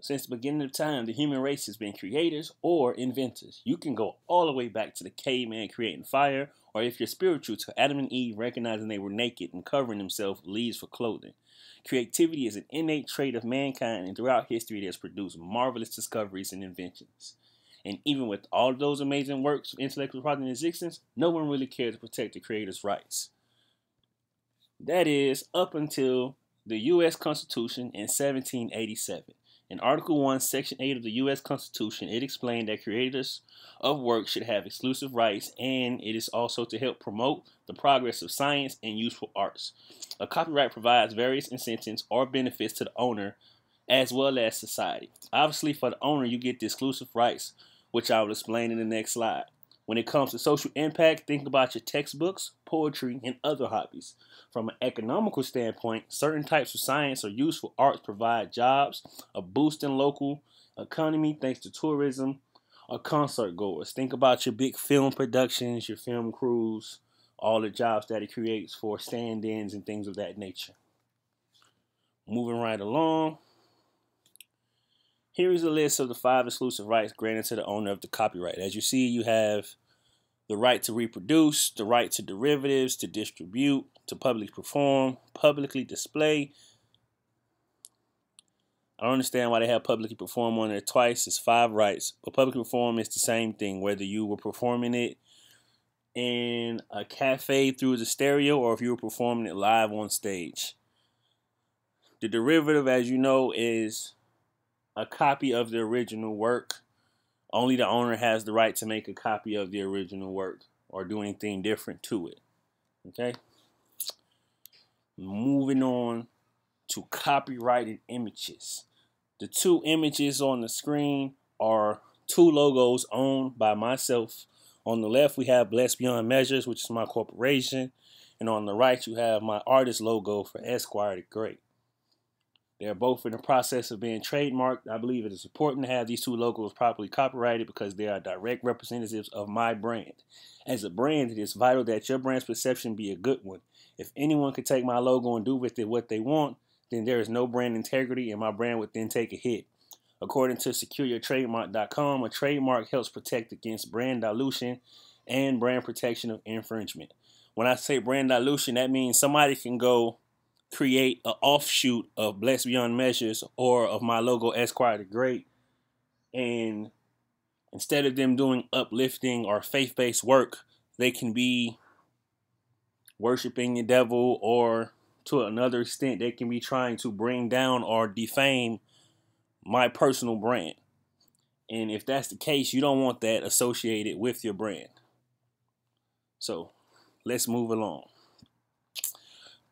Since the beginning of time, the human race has been creators or inventors. You can go all the way back to the caveman creating fire, or if you're spiritual, to Adam and Eve recognizing they were naked and covering themselves with leaves for clothing. Creativity is an innate trait of mankind, and throughout history it has produced marvelous discoveries and inventions. And even with all of those amazing works of intellectual property in existence, no one really cared to protect the creator's rights. That is, up until the U.S. Constitution in 1787. In Article 1, Section 8 of the U.S. Constitution, it explained that creators of work should have exclusive rights, and it is also to help promote the progress of science and useful arts. A copyright provides various incentives or benefits to the owner as well as society. Obviously, for the owner, you get the exclusive rights, which I will explain in the next slide. When it comes to social impact, think about your textbooks, poetry, and other hobbies. From an economical standpoint, certain types of science or useful arts provide jobs, a boost in local economy thanks to tourism, or concert goers. Think about your big film productions, your film crews, all the jobs that it creates for stand-ins and things of that nature. Moving right along. Here is a list of the 5 exclusive rights granted to the owner of the copyright. As you see, you have the right to reproduce, the right to derivatives, to distribute, to publicly perform, publicly display. I don't understand why they have publicly perform on there twice. It's 5 rights, but publicly perform is the same thing, whether you were performing it in a cafe through the stereo or if you were performing it live on stage. The derivative, as you know, is a copy of the original work. Only the owner has the right to make a copy of the original work or do anything different to it. Okay? Moving on to copyrighted images. The 2 images on the screen are 2 logos owned by myself. On the left, we have Blessed Beyond Measures, which is my corporation. And on the right, you have my artist logo for Esquire the Great. They're both in the process of being trademarked. I believe it is important to have these 2 logos properly copyrighted because they are direct representatives of my brand. As a brand, it is vital that your brand's perception be a good one. If anyone could take my logo and do with it what they want, then there is no brand integrity and my brand would then take a hit. According to secureyourtrademark.com, a trademark helps protect against brand dilution and brand protection of infringement. When I say brand dilution, that means somebody can go create an offshoot of Blessed Beyond Measures or of my logo Esquire the Great, and instead of them doing uplifting or faith-based work, they can be worshiping the devil, or to another extent they can be trying to bring down or defame my personal brand. And if that's the case, you don't want that associated with your brand. So let's move along.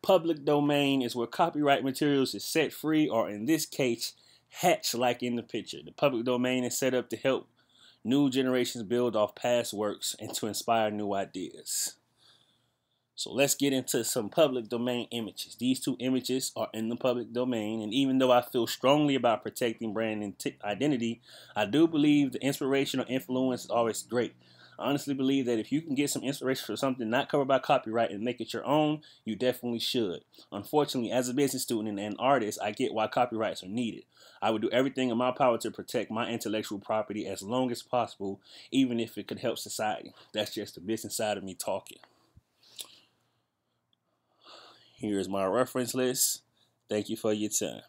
Public domain is where copyright materials is set free, or in this case, hatch like in the picture. The public domain is set up to help new generations build off past works and to inspire new ideas. So let's get into some public domain images. These 2 images are in the public domain, and even though I feel strongly about protecting brand identity, I do believe the inspiration or influence is always great. I honestly believe that if you can get some inspiration for something not covered by copyright and make it your own, you definitely should. Unfortunately, as a business student and an artist, I get why copyrights are needed. I would do everything in my power to protect my intellectual property as long as possible, even if it could help society. That's just the business side of me talking. Here's my reference list. Thank you for your time.